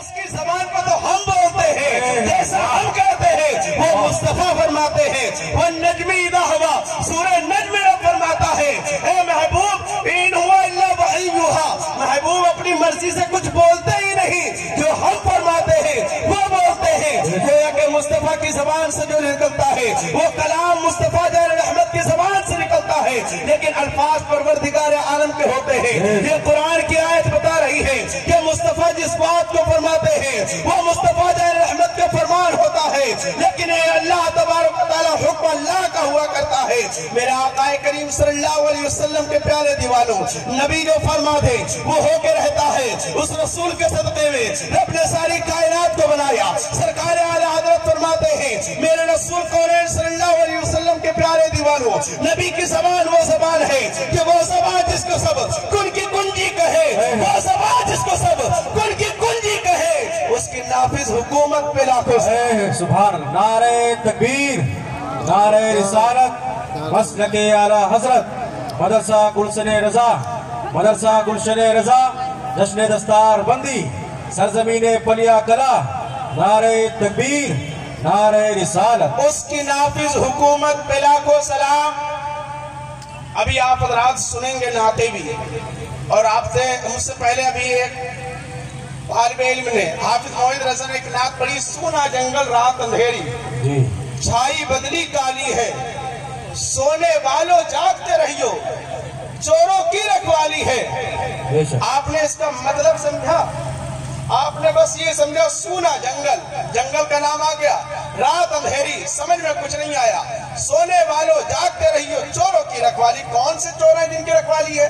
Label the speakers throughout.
Speaker 1: اس کی زبان پر تو ہم بولتے ہیں جیسا ہم کہتے ہیں وہ مصطفیٰ فرماتے ہیں والنجم اذا ہوا سورہ نجم میں فرماتا ہے اے محبوب ان ہوا الا وحی یوحی محبوب اپنی مرضی سے کچھ بولتے ہی نہیں جو ہم فرماتے ہیں وہ بولتے ہیں گویا کہ مصطفیٰ کی زبان سے جو نکلتا ہے وہ کلام مصطفیٰ جان رحمت کی زبان سے نکلتا ہے لیکن الفاظ پروردگار عالم کے ہوتے ہیں یہ قرآن کی آیت بتا رہی ہے کہ مصطفیٰ جس بات کو فرماتے ہیں وہ مصطفیٰ جان رحمت کا فرمان ہوتا ہے لیکن اے اللہ تبارک و تعالی حکم اللہ کا ہوا کرتا ہے میرے آقا کریم صلی اللہ علیہ وسلم کے پیارے دیوانوں نبی جو فرما دے وہ ہو کے رہتا ہے اس رسول کے صدقے میں رب نے ساری کائنات کو بنایا سرکار اعلی حضرت فرماتے ہیں میرے رسول کونین صلی اللہ علیہ وسلم کے پیارے دیوانوں نبی کی زبان وہ زبان ہے کہ وہ زبان جس کو سب کن کی کنجی کہے وہ زبان جس کو سب کن کی کنجی کہے اس کی نافذ حکومت پہ لاکھوں ہے
Speaker 2: سبحان اللہ نعرہ تکبیر نعرہ رسالت مسلک اعلی حضرت مدرسہ گلشن رضا مدرسہ گلشن رضا جشن دستار بندی سرزمین پلیا کلا نعرہ تکبیر نعرہ رسالت
Speaker 1: اس کی نافذ حکومت پہ لاکھوں سلام ابھی آپ حضرات سنیں گے نعتیں بھی اور آپ سے مجھ سے پہلے ابھی ایک طالب علم نے حافظ موحد رضا نے ایک نعت پڑھی سونا جنگل رات اندھیری چھائی بدلی کالی ہے سونے والوں جاگتے رہیو چوروں کی رکھوالی ہے آپ نے اس کا مطلب سمجھا آپ نے بس یہ سمجھا سونا جنگل کا نام آ گیا رات اندھیری سمجھ میں کچھ نہیں آیا سونے والوں جاگتے رہیو چوروں کی رکھوالی کون سے چور ہیں جن کی رکھوالی ہے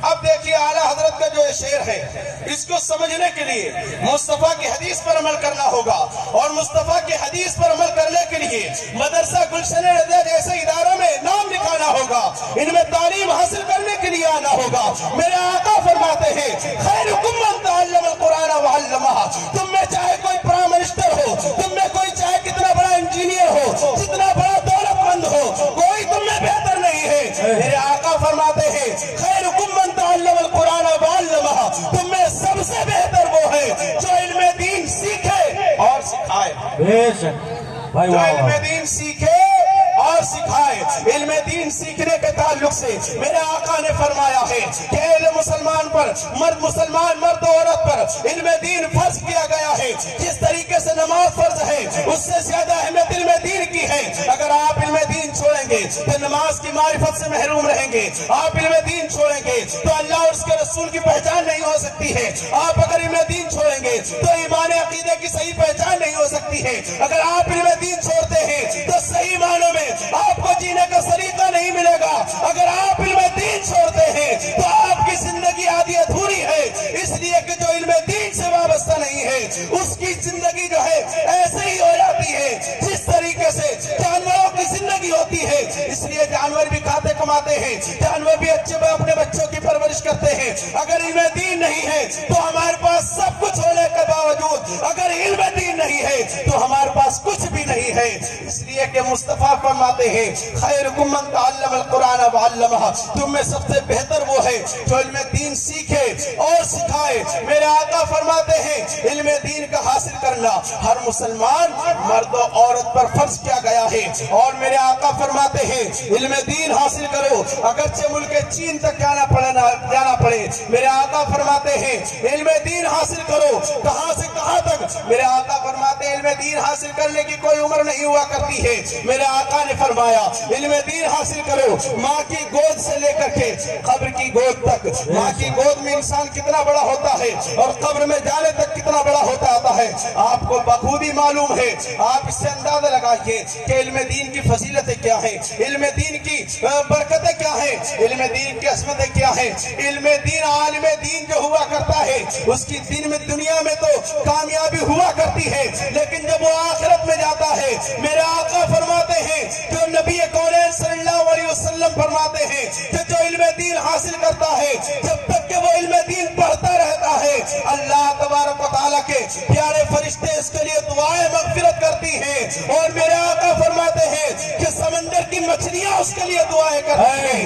Speaker 1: اب دیکھیے اعلیٰ حضرت کا جو یہ شعر ہے اس کو سمجھنے کے لیے مصطفیٰ کی حدیث پر عمل کرنا ہوگا اور مصطفیٰ کی حدیث پر عمل کرنے کے لیے مدرسہ گلشن رضا جیسے اداروں میں نام لکھانا ہوگا ان میں تعلیم حاصل کرنے کے لیے آنا ہوگا میرے آقا فرماتے ہیں خیرکم من تعلم القرآن وعلمہ تم میں چاہے کوئی پرائم منسٹر ہو تم میں کوئی چاہے کتنا بڑا انجینئر ہو جتنا بڑا دولت مند ہو کوئی تم میں بہتر نہیں ہے میرے آقا فرماتے ہیں خیرکم من تعلم القرآن وعلمہ تم میں سب سے بہتر وہ ہے جو علم دین سیکھے اور سکھائے
Speaker 2: بے شک بھائی
Speaker 1: جو علم دین سیکھے اور سکھائے علم دین سیکھنے کے تعلق سے میرے آقا نے فرمایا ہے کہ علم مسلمان پر مسلمان مرد و عورت پر علم دین فرض کیا گیا ہے جس طریقے سے نماز فرض ہے اس سے زیادہ اہمیت علم دین کی ہے اگر آپ علم دین چھوڑیں گے تو نماز کی معرفت سے محروم رہیں گے آپ علم دین چھوڑیں گے تو اللہ اور اس کے رسول کی پہچان نہیں ہو سکتی ہے آپ اگر علم دین چھوڑیں گے تو ایمان عقیدے کی صحیح پہچان نہیں ہو سکتی ہے اگر آپ علم دین چھوڑتے ہیں تو صحیح معنوں میں آپ کو جینے کا سلیقہ نہیں ملے گا اگر آپ علم دین چھوڑتے ہیں تو آپ کی زندگی آدھی ادھوری ہے اس لیے کہ جو علم دین سے وابستہ نہیں ہے اس کی زندگی جو ہے ایسے ہی ہو جاتی ہے جس طریقے سے جانوروں کی زندگی ہوتی ہے اس لیے جانور بھی کھاتے کماتے ہیں جانور بھی اچھے اپنے بچوں کی پرورش کرتے ہیں اگر علم دین نہیں ہے تو ہمارے پاس سب کچھ ہونے کے باوجود اگر علم دین نہیں ہے تو ہمارے پاس کچھ بھی نہیں ہے اس لیے کہ مصطفیٰ فرماتے ہیں خیرکم من تعلم القرآن وعلمہ تم میں سب سے بہتر وہ ہے جو علم دین سیکھے اور سکھائے میرے آقا فرماتے ہیں علم دین کا حاصل کرنا ہر مسلمان مرد و عورت پر فرض کیا گیا ہے اور میرے آقا فرماتے ہیں علم دین حاصل کرو اگرچہ ملک چین تک جانا پڑے میرے آقا فرماتے ہیں علم دین حاصل کرو کہاں سے کہاں تک میرے آقا فرماتے ہیں علم دین حاصل کرنے کی کوئی عمر نہیں ہوا کرتی ہے میرے آقا نے فرمایا علم دین حاصل کرو ماں کی گود سے لے کر کے قبر کی گود تک ماں کی گود میں انسان کتنا بڑا ہوتا ہے اور قبر میں جانے تک کتنا بڑا ہوتا ہے آپ کو بخوبی معلوم ہے آپ اس سے اندازہ لگائیے کہ علم دین کی فضیلتیں کیا ہیں علم دین کی برکتیں کیا ہیں علم دین کی عظمتیں کیا ہیں علم دین عالم دین جو ہوا کرتا ہے اس کی دین میں دنیا میں تو کامیابی ہوا کرتی ہے لیکن جب وہ آخرت میں جاتا ہے میرے آقا فرماتے ہیں جو نبی کونین صلی اللہ علیہ وسلم فرماتے ہیں کہ جو علم دین حاصل کرتا ہے جب تک जबकि वो इल्म दीन पढ़ता रहता है, अल्लाह तबारक व तआला के प्यारे फरिश्ते इसके लिए दुआएं मगफिरत करती हैं। और मेरे आका फरमाते हैं कि समंदर की मछलियां उसके लिए दुआएं करती हैं।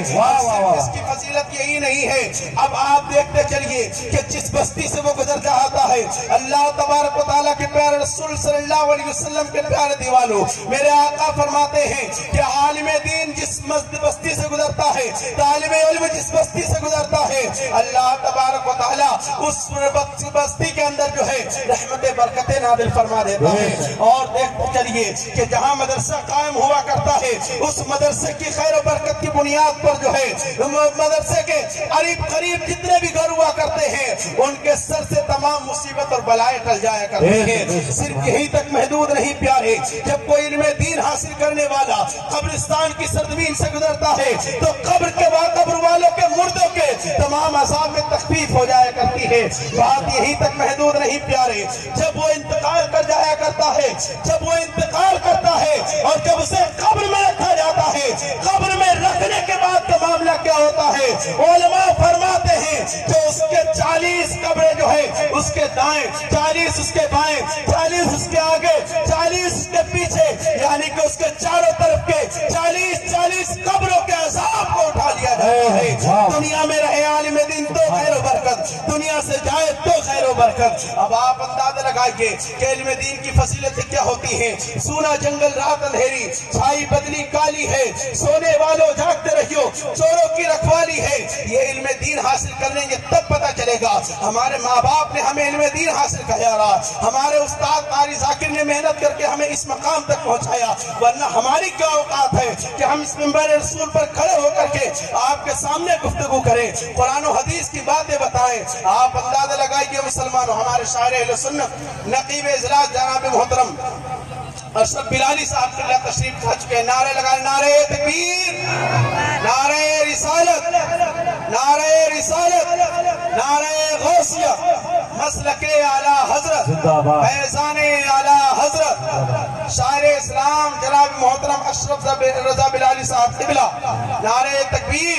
Speaker 1: इसकी फजीलत यही नहीं है, अब आप देखते चलिए कि जिस बस्ती से वो गुजर जाता है, अल्लाह तबारक व तआला के प्यारे रसूल सल्लल्लाहु अलैहि वसल्लम के प्यारे दीवानों, मेरे आका फरमाते हैं कि आलिम दीन जिस बस्ती से गुजरता है, तालिब इल्म जिस बस्ती से गुजरता है, अल्लाह तबारक व तआला उस बस्ती के अंदर जो है रहमत बरकत नाज़िल फरमा देता है। और देखते चलिए कि जहां मदरसा कायम हुआ करता है, उस मदरसे की खैर और बरकत की बुनियाद पर जो है मदरसे के करीब करीब जितने भी घर हुआ करते हैं, उनके सर से तमाम मुसीबत और बलाएं टल जाया करती हैं। सिर्फ यही तक महदूद नहीं प्यारे, जब कोई इल्म दीन हासिल करने वाला कब्रिस्तान की सरजमीन से गुजरता है, तो कब्र वालों के मुर्दों के तमाम अज़ाब में तखफीफ हो जाया करती है। बात यही तक महदूद नहीं प्यारे, जब वो इंतकाल कर जाया करता है, जब वो इंतकाल करता है और जब उसे कब्र में रखा जाता है, कब्र में रखने के बाद का मामला क्या होता है, उलमा फरमाते हैं कि उसके 40 कब्रें जो है उसके दाएं, 40 उसके बाएं, 40 उसके आगे, 40 उसके पीछे, यानी कि उसके चारों तरफ के 40 कब्रों के अज़ाब को उठा लिया जाता है। दुनिया में रहे आलिम दीन तो खैर व बरकत, दुनिया से जाए तो खैर व बरकत। अब आप अंदाजा लगाइए कि इल्म दीन की फजीलतें क्या होती हैं। सूना जंगल रात अंधेरी, छाई बदली काली है, सोने वालों जागते रहियो, चोरों की रखवाली है। ये इल्म दीन हासिल कर लेंगे तब पता चलेगा। हमारे माँ बाप ने हमें इल्म दीन हासिल कराया, हमारे उस्ताद कारी जाकिर ने मेहनत करके हमें इस मकाम तक पहुंचाया, वरना हमारी क्या औकात है कि हम इस मिंबर रसूल पर खड़े होकर के आपके सामने गुफ्तगू करें, कुरान और हदीस की बातें बताएं। आप अंदाजा लगाइए मुसलमानों, हमारे शायर अहले सुन्नत नकीब इजलास जनाब मोहतरम अशरफ बिलाली साहब के लिए तशरीफ ला चुके हैं। नारे लगाए, नारे तकबीर, नारे रिसालत, नारे रिसालत, नारे गौसिया, मसलके आला हजरत, फैज़ाने आला हजरत, शायर इस्लाम जनाब मोहतरम अशरफ रजा बिलाली साहब क़िबला। नारे तकबीर,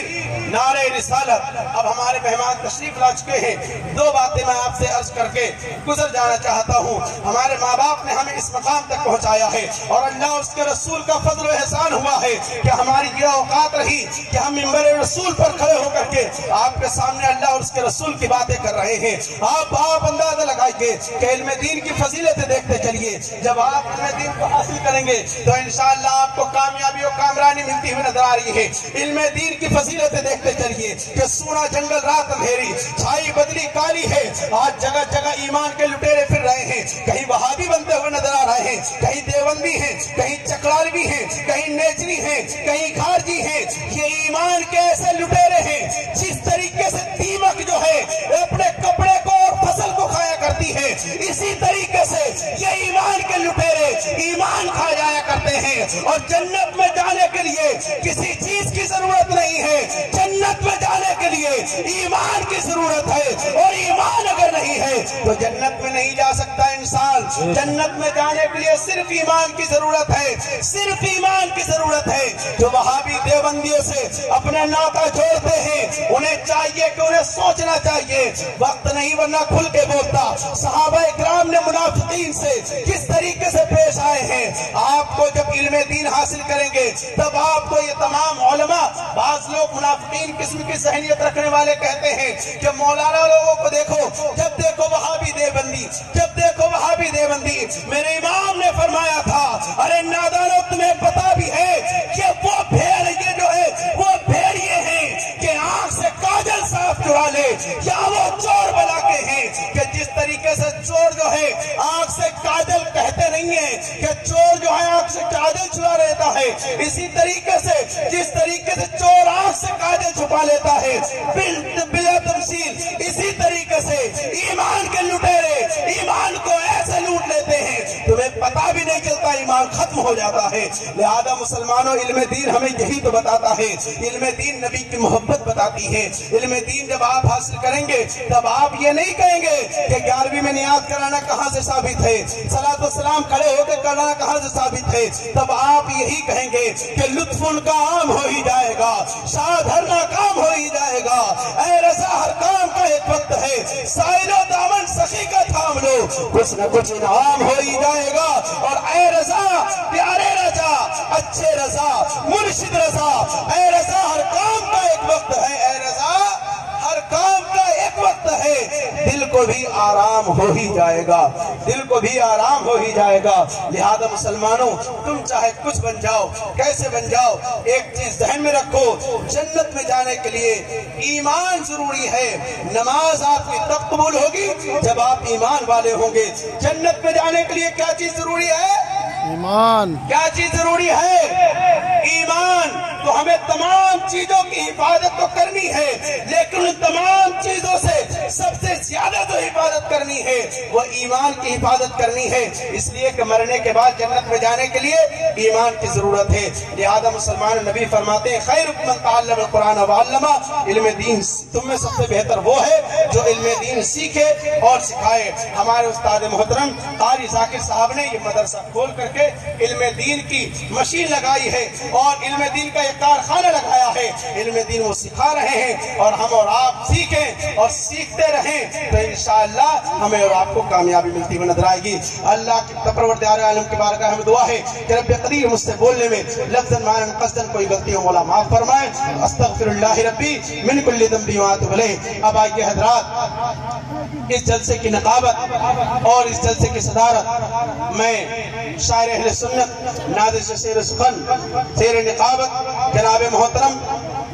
Speaker 1: नारे रिसालत। अब हमारे मेहमान तशरीफ ला चुके हैं। दो बातें मैं आपसे अर्ज करके गुजर जाना चाहता हूँ। हमारे माँ बाप ने हमें इस मकाम तक पहुँचाया है और अल्लाह उसके रसूल का फजल व एहसान हुआ है कि हमारी ये औकात रही कि हम मिंबर रसूल पर खड़े होकर के आपके सामने अल्लाह और उसके रसूल की बातें कर रहे हैं। आप अंदाजा लगाइए कि इल्म दीन की फजीलतें देखते चलिए। जब आप इल्म दीन को हासिल करेंगे तो इंशाअल्लाह आपको कामयाबी और कामरानी मिलती हुई नजर आ रही है। इल्म दीन की फजीलतें देखते चलिए कि सूना जंगल रात अंधेरी, छाई बदली काली है। आज जगह जगह ईमान के लुटेरे फिर रहे हैं, कहीं वहाबी बनते हुए नजर आ रहे हैं, कहीं देवबंदी हैं, कहीं चकरालवी हैं, कहीं नेचरी हैं, कहीं खारजी हैं। ये ईमान के ऐसे लुटेरे हैं जिस तरीके से दीमक जो है अपने कपड़े को और फसल को खाया करती है, इसी तरीके से ये ईमान के लुटेरे ईमान खा जाया करते हैं। और जन्नत में जाने के लिए किसी चीज की जरूरत नहीं है, जन्नत में जाने के लिए ईमान की जरूरत है। और ईमान अगर नहीं है तो जन्नत में नहीं जा सकता इंसान। जन्नत में जाने के लिए सिर्फ ईमान की जरूरत है, सिर्फ ईमान की जरूरत है। जो वहाबी देवबंदियों से अपने नाता जोड़ते हैं, उन्हें चाहिए कि उन्हें सोचना चाहिए, वक्त नहीं वरना खुल के बोलता। सहाबा इकराम ने मुनाफिकीन से किस तरीके से पेश आए हैं। आपको जब इल्म दीन हासिल करेंगे तब आपको ये तमाम उलमा, बाज लोग मुनाफिकीन किस्म की ज़हनियत रखने वाले कहते हैं कि मौलाना लोगों को देखो, जब देखो वहाबी देवबंदी, जब देखो वहाबी देवबंदी। मेरे इमाम ने फरमाया था, अरे नादानो तुम्हें पता भी है कि वो भेड़ ये जो है वो भेड़िए हैं कि आंख से काजल साफ चुरा ले, या वो चोर बना के हैं कि जिस तरीके से चोर जो है आंख से काजल कहते नहीं है कि चोर जो है आंख से काजल चुरा लेता है, इसी तरीके से जिस तरीके से चोर आंख से काजल छुपा लेता है बिला तमसील, इसी तरीके से ईमान के लुटेरे ईमान को ऐसे लूट लेते हैं तुम्हें पता भी नहीं चलता, ईमान खत्म हो जाता है। लिहाजा मुसलमानों, इल्म दीन हमें यही तो बताता है। इल्म दीन नबी की मोहब्बत बताती है। इल्म दीन जब आप हासिल करेंगे तब आप ये नहीं कहेंगे कि 11वीं में नियाज कराना कहाँ से साबित है, सलात व सलाम खड़े होकर करना कहाँ से साबित है। तब आप यही कहेंगे कि लुत्फ उनका आम हो ही जाएगा, शाद हर नाकाम हो ही जाएगा, ऐ रज़ा हर काम साइलो दामन सखी का थाम लो, कुछ न कुछ इनाम हो ही जाएगा। और ऐ रजा, प्यारे रजा, अच्छे रजा, मुर्शिद रजा, ऐ रजा हर काम का एक वक्त है, ऐ रजा हर काम का एक वक्त है, दिल को भी आराम हो ही जाएगा, दिल को भी आराम हो ही जाएगा। लिहाजा मुसलमानों, तुम चाहे कुछ बन जाओ, कैसे बन जाओ, एक चीज ध्यान में रखो, जन्नत में जाने के लिए ईमान जरूरी है। नमाज आपकी तब कबूल होगी जब आप ईमान वाले होंगे। जन्नत में जाने के लिए क्या चीज जरूरी है?
Speaker 3: ईमान।
Speaker 1: क्या चीज जरूरी है? ईमान। तो हमें तमाम चीजों की हिफाजत तो करनी है, लेकिन उन तमाम चीजों से सबसे ज्यादा जो हिफाजत करनी है वो ईमान की हिफाजत करनी है। इसलिए कि मरने के बाद जन्नत में जाने के लिए ईमान की जरूरत है। लिहाजा मुसलमान नबी फरमाते हैं, खैरुकुम मन तअल्लम कुरान व अल्लमा, इल्म दीन तुम में सबसे बेहतर वो है जो इल्म दीन सीखे और सिखाए। हमारे उस्ताद मोहतरम कारी जाकिर साहब ने ये मदरसा खोल करके इल्म दीन की मशीन लगाई है और इल्म दीन का एक कारखाना लगाया है। इल्म दीन वो सिखा रहे हैं और हम और आप सीखें और सीखते रहें तो इंशाअल्लाह हमें और आपको कामयाबी मिलती हुई नजर आएगी। अल्लाह के परवरदिगार आलम की बारगाह में दुआ है कि रब्बे कदीर मुझसे बोलने में लफ्ज़न मानन क़स्दन कोई गलती हो मौला माफ फरमाए। अस्तगफिरुल्लाह रब्बी मिन कुल्लि ज़ंबि व अतूबु इलैह। अब आइए हज़रात, इस जलसे की नकाबत और इस जलसे की सदारत मैं शायर अहले सुन्नत नादिश शेर सुखन शेर निकाबत जनाब मोहतरम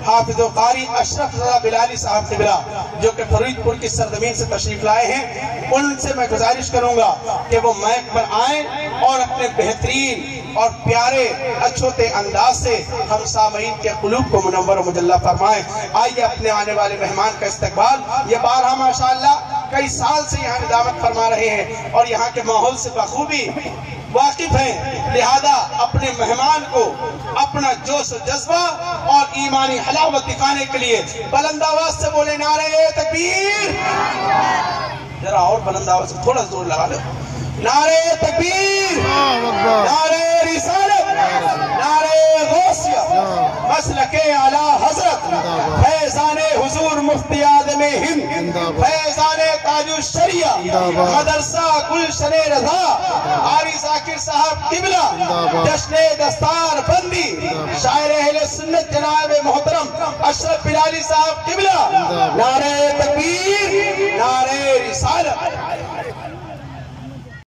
Speaker 1: हाफिज़ व कारी अशरफ रज़ा बिलाली साहब क़िबला जो कि फरीदपुर की सरजमीन से तशरीफ लाए हैं, उनसे मैं गुजारिश करूंगा कि वो माइक पर आए और अपने बेहतरीन और प्यारे अछूते अंदाज से हम सामईन के कुलूब को मुनव्वर मुजल्ला फरमाएं। आइए अपने आने वाले मेहमान का इस्तकबाल। ये बारहा माशाअल्लाह कई साल से यहाँ निदामत फरमा रहे हैं और यहाँ के माहौल से बखूबी वाकिफ हैं। लिहाजा अपने मेहमान को अपना जोश जज्बा और ईमानी हलावत दिखाने के लिए बुलंद आवाज से बोले नारे तकबीर। जरा और बुलंद आवाज से थोड़ा जोर लगा लो। नारे तकबीर, नारे रिसालत, नारे गौसिया, मसलके आला हजरत, फैज़ाने हुजूर मुफ्ती आज़म हिंद, फैज़ाने ताजुश शरिया, मदरसा गुलशने रज़ा, कारी जाकिर साहब क़िबला, जश्ने दस्तार बंदी, शायर अहले सुन्नत जनाब मोहतरम अशरफ बिलाली साहब क़िबला। नारे तकबीर, नारे रिसालत।